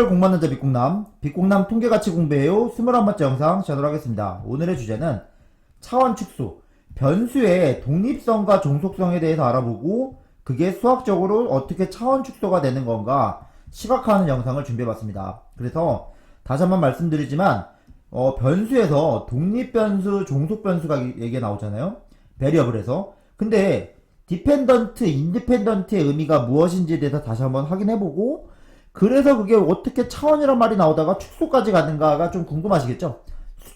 공부하는 빅공남 통계가치 공부해요 21번째 영상 시작하도록 하겠습니다. 오늘의 주제는 차원 축소, 변수의 독립성과 종속성에 대해서 알아보고 그게 수학적으로 어떻게 차원 축소가 되는 건가 시각화하는 영상을 준비해봤습니다. 그래서 다시 한번 말씀드리지만 변수에서 독립변수, 종속변수가 얘기가 나오잖아요. 베리어블에서. 근데 디펜던트, 인디펜던트의 의미가 무엇인지에 대해서 다시 한번 확인해보고 그래서 그게 어떻게 차원이란 말이 나오다가 축소까지 가는가가 좀 궁금하시겠죠?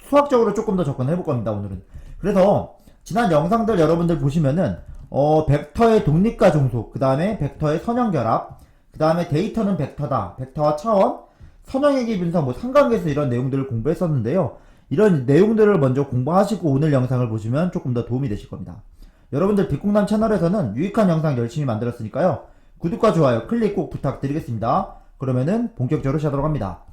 수학적으로 조금 더 접근해볼 겁니다, 오늘은. 그래서 지난 영상들 여러분들 보시면은 벡터의 독립과 종속, 그 다음에 벡터의 선형결합, 그 다음에 데이터는 벡터다, 벡터와 차원, 선형의기 분석, 뭐 상관계수 이런 내용들을 공부했었는데요. 이런 내용들을 먼저 공부하시고 오늘 영상을 보시면 조금 더 도움이 되실 겁니다. 여러분들 빅공남 채널에서는 유익한 영상 열심히 만들었으니까요. 구독과 좋아요, 클릭 꼭 부탁드리겠습니다. 그러면은 본격적으로 시작하도록 합니다.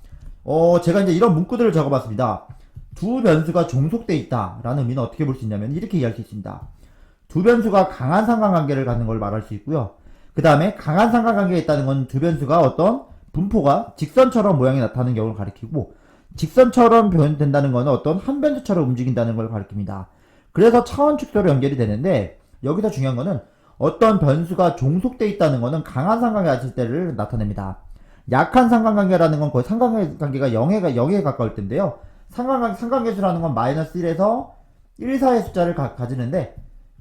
제가 이제 이런 문구들을 적어봤습니다. 두 변수가 종속돼 있다 라는 의미는 어떻게 볼 수 있냐면 이렇게 이해할 수 있습니다. 두 변수가 강한 상관관계를 갖는 걸 말할 수 있고요. 그 다음에 강한 상관관계에 있다는 건 두 변수가 어떤 분포가 직선처럼 모양이 나타나는 경우를 가리키고 직선처럼 표현된다는 건 어떤 한 변수처럼 움직인다는 걸 가리킵니다. 그래서 차원 축소로 연결이 되는데 여기서 중요한 거는 어떤 변수가 종속돼 있다는 거는 강한 상관관계가 있을 때를 나타냅니다. 약한 상관관계라는 건 거의 상관관계가 0에 가까울 텐데요. 상관계수라는 건 마이너스 1에서 1 사이의 숫자를 가지는데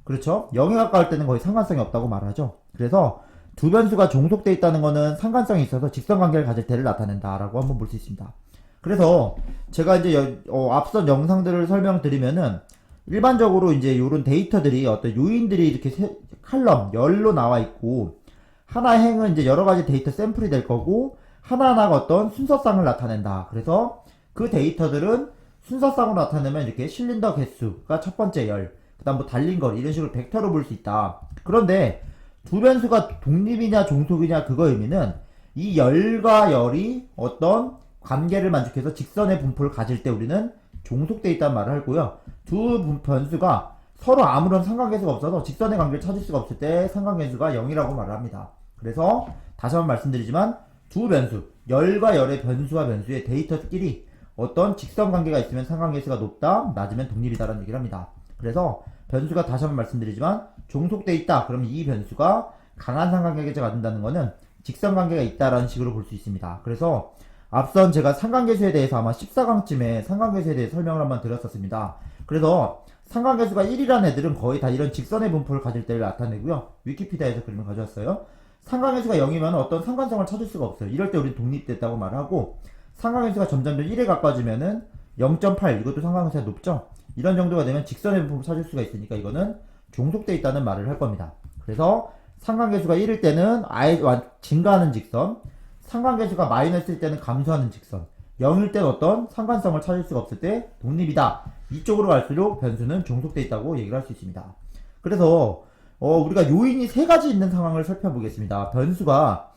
그렇죠? 0에 가까울 때는 거의 상관성이 없다고 말하죠. 그래서 두 변수가 종속돼 있다는 거는 상관성이 있어서 직선관계를 가질 때를 나타낸다라고 한번 볼 수 있습니다. 그래서 제가 이제 앞선 영상들을 설명드리면은 일반적으로 이제 요런 데이터들이 어떤 요인들이 이렇게 칼럼 열로 나와 있고 하나의 행은 이제 여러 가지 데이터 샘플이 될 거고 하나하나가 어떤 순서상을 나타낸다. 그래서 그 데이터들은 순서상으로 나타내면 이렇게 실린더 개수가 첫 번째 열, 그 다음 뭐 달린 거리 이런 식으로 벡터로 볼 수 있다. 그런데 두 변수가 독립이냐 종속이냐 그거 의미는 이 열과 열이 어떤 관계를 만족해서 직선의 분포를 가질 때 우리는 종속되어 있다는 말을 하고요. 두 변수가 서로 아무런 상관계수가 없어서 직선의 관계를 찾을 수가 없을 때 상관계수가 0이라고 말을 합니다. 그래서 다시 한번 말씀드리지만 두 변수, 열과 열의 변수와 변수의 데이터끼리 어떤 직선 관계가 있으면 상관계수가 높다, 낮으면 독립이다라는 얘기를 합니다. 그래서 변수가 다시 한번 말씀드리지만 종속되어 있다. 그러면 이 변수가 강한 상관계를 가진다는 것은 직선 관계가 있다라는 식으로 볼 수 있습니다. 그래서 앞선 제가 상관계수에 대해서 아마 14강쯤에 상관계수에 대해 설명을 한번 드렸었습니다. 그래서 상관계수가 1이라는 애들은 거의 다 이런 직선의 분포를 가질 때를 나타내고요. 위키피디아에서 그림을 가져왔어요. 상관계수가 0이면 어떤 상관성을 찾을 수가 없어요. 이럴 때 우리는 독립됐다고 말하고 상관계수가 점점 1에 가까워지면은 0.8 이것도 상관계수가 높죠. 이런 정도가 되면 직선의 분포를 찾을 수가 있으니까 이거는 종속되어 있다는 말을 할 겁니다. 그래서 상관계수가 1일 때는 아예 증가하는 직선, 상관계수가 마이너스일 때는 감소하는 직선, 0일 때는 어떤 상관성을 찾을 수가 없을 때 독립이다. 이쪽으로 갈수록 변수는 종속되어 있다고 얘기를 할 수 있습니다. 그래서 우리가 요인이 세 가지 있는 상황을 살펴보겠습니다. 변수가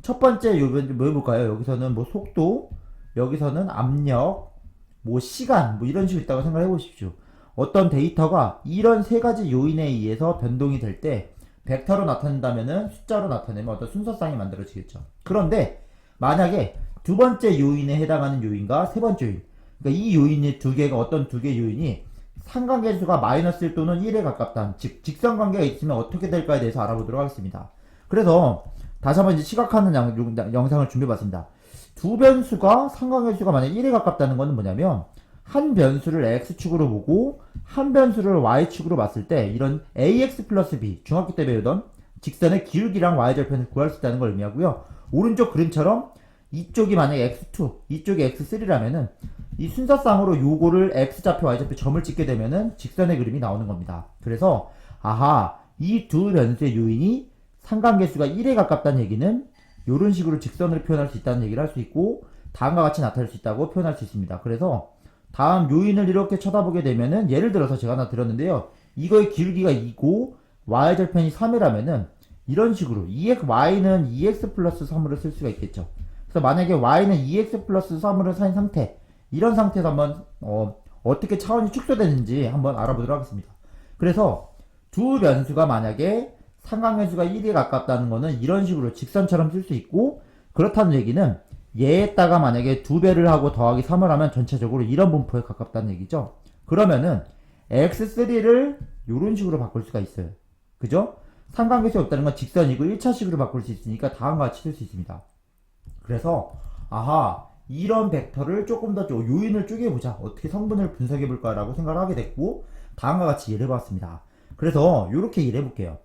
첫 번째 요인 뭐 해볼까요? 여기서는 뭐 속도, 여기서는 압력, 뭐 시간, 뭐 이런 식으로 있다고 생각해 보십시오. 어떤 데이터가 이런 세 가지 요인에 의해서 변동이 될 때 벡터로 나타낸다면은 숫자로 나타내면 어떤 순서상이 만들어지겠죠. 그런데 만약에 두 번째 요인에 해당하는 요인과 세 번째 요인, 그러니까 이 요인이 두 개가 어떤 두 개 요인이 상관계수가 마이너스 1 또는 1에 가깝다. 즉 직선관계가 있으면 어떻게 될까에 대해서 알아보도록 하겠습니다. 그래서 다시 한번 이제 시각화하는 영상을 준비해봤습니다. 두 변수가 상관계수가 만약 1에 가깝다는 것은 뭐냐면 한 변수를 x축으로 보고 한 변수를 y축으로 봤을 때 이런 ax 플러스 b 중학교 때 배우던 직선의 기울기랑 y절편을 구할 수 있다는 걸 의미하고요. 오른쪽 그림처럼 이쪽이 만약에 x2 이쪽이 x3라면은 이 순서상으로 요거를 x좌표 y좌표 점을 찍게 되면은 직선의 그림이 나오는 겁니다. 그래서 아하 이 두 변수의 요인이 상관계수가 1에 가깝다는 얘기는 이런 식으로 직선으로 표현할 수 있다는 얘기를 할 수 있고 다음과 같이 나타낼 수 있다고 표현할 수 있습니다. 그래서 다음 요인을 이렇게 쳐다보게 되면은 예를 들어서 제가 하나 들었는데요. 이거의 기울기가 2고 y절편이 3이라면은 이런 식으로 y는 2x 플러스 3으로 쓸 수가 있겠죠. 그래서 만약에 y는 2x 플러스 3으로 산 상태 이런 상태에서 한번 어떻게 차원이 축소되는지 한번 알아보도록 하겠습니다. 그래서 두 변수가 만약에 상관계수가 1에 가깝다는 거는 이런 식으로 직선처럼 쓸 수 있고 그렇다는 얘기는 얘에다가 만약에 2배를 하고 더하기 3을 하면 전체적으로 이런 분포에 가깝다는 얘기죠. 그러면은 x3를 이런 식으로 바꿀 수가 있어요. 그죠? 삼각계수 없다는 건 직선이고 1차식으로 바꿀 수 있으니까 다음과 같이 쓸 수 있습니다. 그래서 아하, 이런 벡터를 조금 더 요인을 쪼개보자, 어떻게 성분을 분석해볼까 라고 생각을 하게 됐고, 다음과 같이 예를 해봤습니다. 그래서 이렇게 예를 해볼게요.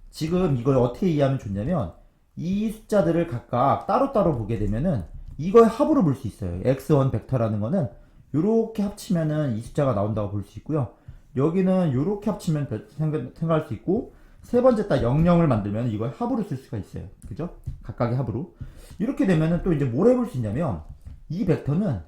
지금 이걸 어떻게 이해하면 좋냐면 이 숫자들을 각각 따로따로 보게 되면은 이거의 합으로 볼 수 있어요. x1 벡터라는 거는 이렇게 합치면은 이 숫자가 나온다고 볼 수 있고요. 여기는 이렇게 합치면 생각할 수 있고, 세 번째 딱 00을 만들면 이걸 합으로 쓸 수가 있어요. 그죠? 각각의 합으로. 이렇게 되면은 또 이제 뭘 해볼 수 있냐면 이 벡터는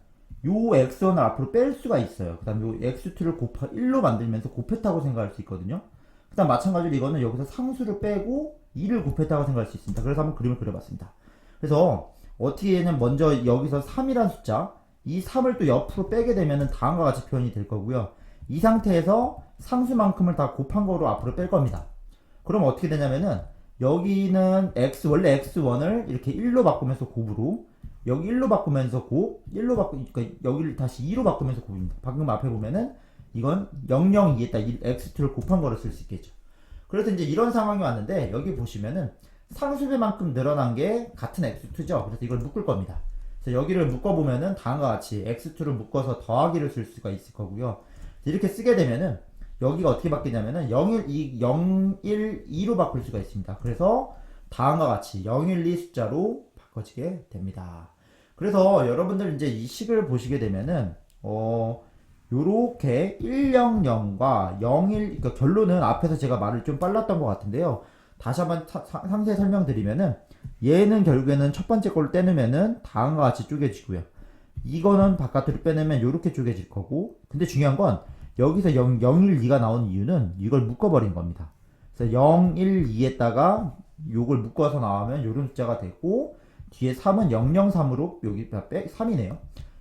요 x1을 앞으로 뺄 수가 있어요. 그 다음 요 x2를 1로 만들면서 곱했다고 생각할 수 있거든요. 그 다음 마찬가지로 이거는 여기서 상수를 빼고 2를 곱했다고 생각할 수 있습니다. 그래서 한번 그림을 그려봤습니다. 그래서 어떻게 했냐면 먼저 여기서 3이란 숫자, 이 3을 또 옆으로 빼게 되면은 다음과 같이 표현이 될 거고요. 이 상태에서 상수만큼을 다 곱한 거로 앞으로 뺄 겁니다. 그럼 어떻게 되냐면은 여기는 원래 x1을 이렇게 1로 바꾸면서 곱으로, 여기 1로 바꾸면서 곱, 그러니까 여기를 다시 2로 바꾸면서 곱입니다. 방금 앞에 보면은 이건 002에다 x2를 곱한 거로 쓸 수 있겠죠. 그래서 이제 이런 상황이 왔는데 여기 보시면은 상수배만큼 늘어난 게 같은 x2죠. 그래서 이걸 묶을 겁니다. 그래서 여기를 묶어보면은 다음과 같이 x2를 묶어서 더하기를 쓸 수가 있을 거고요. 이렇게 쓰게 되면은 여기가 어떻게 바뀌냐면은 012로 바꿀 수가 있습니다. 그래서 다음과 같이 012 숫자로 바꿔지게 됩니다. 그래서 여러분들 이제 이 식을 보시게 되면은 요렇게 100과 01, 그러니까 결론은 앞에서 제가 말을 좀 빨랐던 것 같은데요. 다시 한번 상세히 설명드리면은 얘는 결국에는 첫 번째 걸로 떼내면은 다음과 같이 쪼개지고요. 이거는 바깥으로 빼내면 요렇게 쪼개질 거고, 근데 중요한 건 여기서 012가 나온 이유는 이걸 묶어버린 겁니다. 그래서 012에다가 요걸 묶어서 나오면 요런 숫자가 되고, 뒤에 3은 003으로, 여기 3이네요.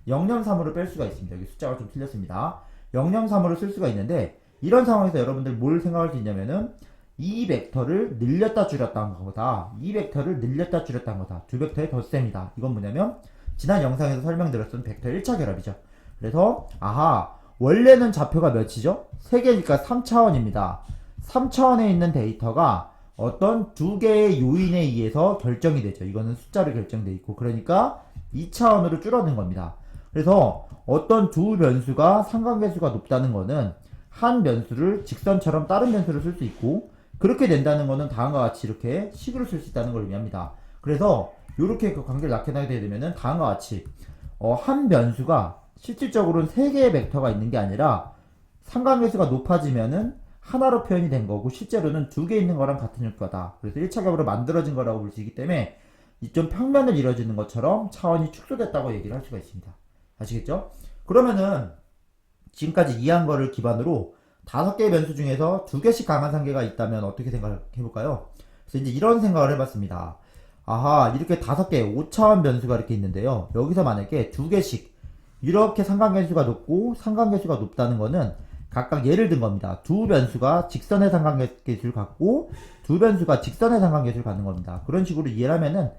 003으로 뺄 수가 있습니다. 여기 숫자가 좀 틀렸습니다. 003으로 쓸 수가 있는데, 이런 상황에서 여러분들 뭘 생각할 수 있냐면은 이 벡터를 늘렸다 줄였다 한 거다. 이 벡터를 늘렸다 줄였다 한 거다. 두 벡터의 덧셈이다. 이건 뭐냐면 지난 영상에서 설명드렸던 벡터 1차 결합이죠. 그래서 아하, 원래는 좌표가 몇이죠? 3개니까 3차원입니다. 3차원에 있는 데이터가 어떤 두 개의 요인에 의해서 결정이 되죠. 이거는 숫자로 결정돼 있고, 그러니까 2차원으로 줄어든 겁니다. 그래서 어떤 두 변수가 상관계수가 높다는 거는 한 변수를 직선처럼 다른 변수를 쓸 수 있고, 그렇게 된다는 거는 다음과 같이 이렇게 식으로 쓸 수 있다는 걸 의미합니다. 그래서 이렇게 그 관계를 나타내게 되면은 다음과 같이 한 변수가 실질적으로는 3개의 벡터가 있는 게 아니라 상관계수가 높아지면은 하나로 표현이 된 거고, 실제로는 2개 있는 거랑 같은 효과다. 그래서 1차 격으로 만들어진 거라고 볼 수 있기 때문에 좀 평면을 이루어지는 것처럼 차원이 축소됐다고 얘기를 할 수가 있습니다. 아시겠죠? 그러면은 지금까지 이해한 거를 기반으로 5개의 변수 중에서 2개씩 강한 상계가 있다면 어떻게 생각해 볼까요? 그래서 이제 이런 생각을 해봤습니다. 아하, 이렇게 5개 5차원 변수가 이렇게 있는데요. 여기서 만약에 2개씩 이렇게 상관계수가 높고 상관계수가 높다는 거는 각각 예를 든 겁니다. 두 변수가 직선의 상관계수를 갖고 두 변수가 직선의 상관계수를 갖는 겁니다. 그런 식으로 이해를 하면은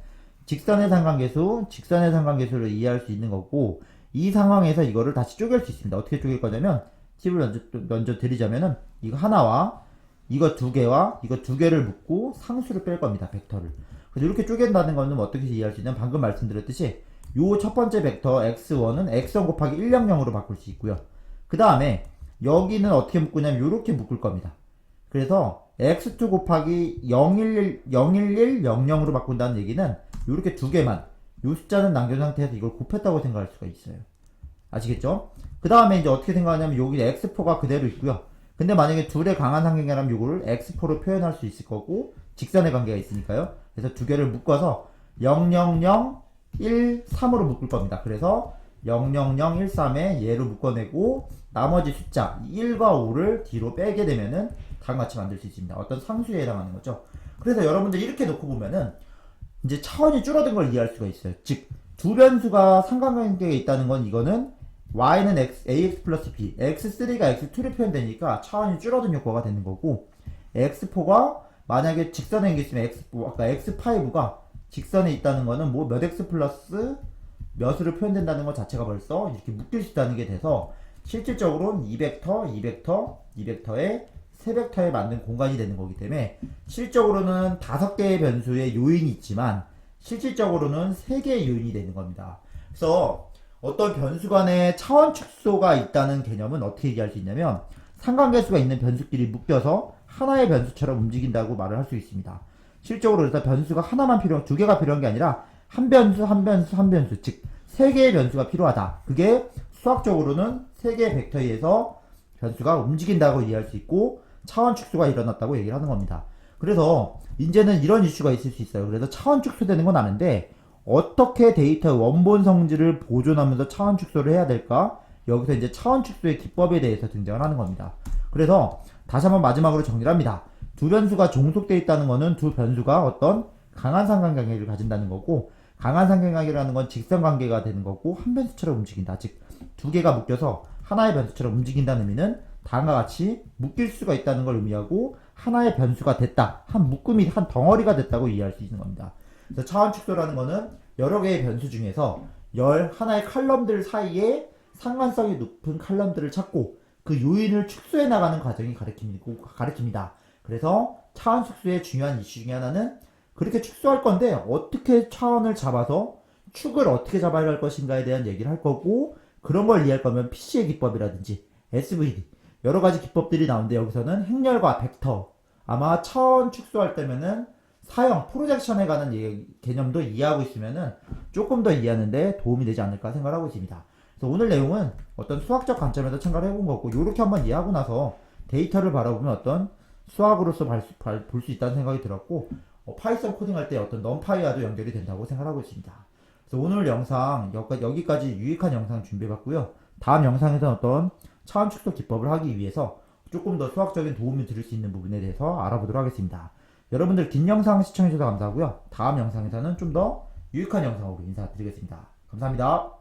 직선의 상관계수를 이해할 수 있는 거고, 이 상황에서 이거를 다시 쪼갤 수 있습니다. 어떻게 쪼갤 거냐면 팁을 먼저 드리자면은 이거 하나와 이거 2개와 이거 2개를 묶고 상수를 뺄 겁니다. 벡터를. 그래서 이렇게 쪼갠다는 거는 어떻게 이해할 수 있냐면 방금 말씀드렸듯이 요 첫 번째 벡터 x1은 x1 곱하기 100으로 바꿀 수 있고요. 그 다음에 여기는 어떻게 묶으냐면 이렇게 묶을 겁니다. 그래서 x2 곱하기 011, 00으로 바꾼다는 얘기는 이렇게 2개만, 요 숫자는 남겨둔 상태에서 이걸 곱했다고 생각할 수가 있어요. 아시겠죠? 그 다음에 이제 어떻게 생각하냐면 여기 x4가 그대로 있고요. 근데 만약에 둘의 강한 상계라면 이거를 x4로 표현할 수 있을 거고, 직선의 관계가 있으니까요. 그래서 2개를 묶어서 00013으로 묶을 겁니다. 그래서 00013에 얘로 묶어내고 나머지 숫자 1과 5를 뒤로 빼게 되면은 다음과 같이 만들 수 있습니다. 어떤 상수에 해당하는 거죠. 그래서 여러분들 이렇게 놓고 보면은 이제 차원이 줄어든 걸 이해할 수가 있어요. 즉, 두 변수가 상관관계에 있다는 건 이거는 y는 ax 플러스 b, x3가 x2로 표현되니까 차원이 줄어든 효과가 되는 거고, x4가 만약에 직선에 있으면 아까 x5가 직선에 있다는 거는 뭐 몇 x 플러스 몇으로 표현된다는 것 자체가 벌써 이렇게 묶일 수 있다는 게 돼서 실질적으로는 2벡터, 2벡터, 2벡터의 3벡터에 맞는 공간이 되는 거기 때문에 실적으로는 5개의 변수의 요인이 있지만 실질적으로는 3개의 요인이 되는 겁니다. 그래서 어떤 변수 간에 차원 축소가 있다는 개념은 어떻게 얘기할 수 있냐면 상관계수가 있는 변수끼리 묶여서 하나의 변수처럼 움직인다고 말을 할 수 있습니다. 실적으로 그래서 변수가 하나만 두 개가 필요한 게 아니라 한 변수, 한 변수, 한 변수, 즉 3개의 변수가 필요하다. 그게 수학적으로는 3개의 벡터에 의해서 변수가 움직인다고 이해할 수 있고 차원 축소가 일어났다고 얘기를 하는 겁니다. 그래서 이제는 이런 이슈가 있을 수 있어요. 그래서 차원 축소되는 건 아는데 어떻게 데이터의 원본 성질을 보존하면서 차원 축소를 해야 될까? 여기서 이제 차원 축소의 기법에 대해서 등장을 하는 겁니다. 그래서 다시 한번 마지막으로 정리를 합니다. 두 변수가 종속되어 있다는 것은 두 변수가 어떤 강한 상관관계를 가진다는 거고 강한 상관관계라는 건 직선관계가 되는 거고 한 변수처럼 움직인다. 즉 두 개가 묶여서 하나의 변수처럼 움직인다는 의미는 다음과 같이 묶일 수가 있다는 걸 의미하고 하나의 변수가 됐다. 한 묶음이 한 덩어리가 됐다고 이해할 수 있는 겁니다. 그래서 차원 축소라는 거는 여러 개의 변수 중에서 하나의 칼럼들 사이에 상관성이 높은 칼럼들을 찾고 그 요인을 축소해 나가는 과정이 가리킵니다. 그래서 차원 축소의 중요한 이슈 중에 하나는 그렇게 축소할 건데 어떻게 차원을 잡아서 축을 어떻게 잡아야 할 것인가에 대한 얘기를 할 거고 그런 걸 이해할 거면 PC의 기법이라든지 SVD 여러 가지 기법들이 나오는데 여기서는 행렬과 벡터 아마 차원 축소할 때면은 사형 프로젝션에 관한 개념도 이해하고 있으면은 조금 더 이해하는데 도움이 되지 않을까 생각하고 있습니다. 그래서 오늘 내용은 어떤 수학적 관점에서 참가를 해본 거고 이렇게 한번 이해하고 나서 데이터를 바라보면 어떤 수학으로서 볼 수 있다는 생각이 들었고 파이썬 코딩할 때 어떤 넘파이와도 연결이 된다고 생각하고 있습니다. 그래서 오늘 영상 여기까지 유익한 영상 준비해봤고요. 다음 영상에서는 어떤 차원 축소 기법을 하기 위해서 조금 더 수학적인 도움을 드릴 수 있는 부분에 대해서 알아보도록 하겠습니다. 여러분들 긴 영상 시청해주셔서 감사하고요. 다음 영상에서는 좀 더 유익한 영상으로 인사드리겠습니다. 감사합니다.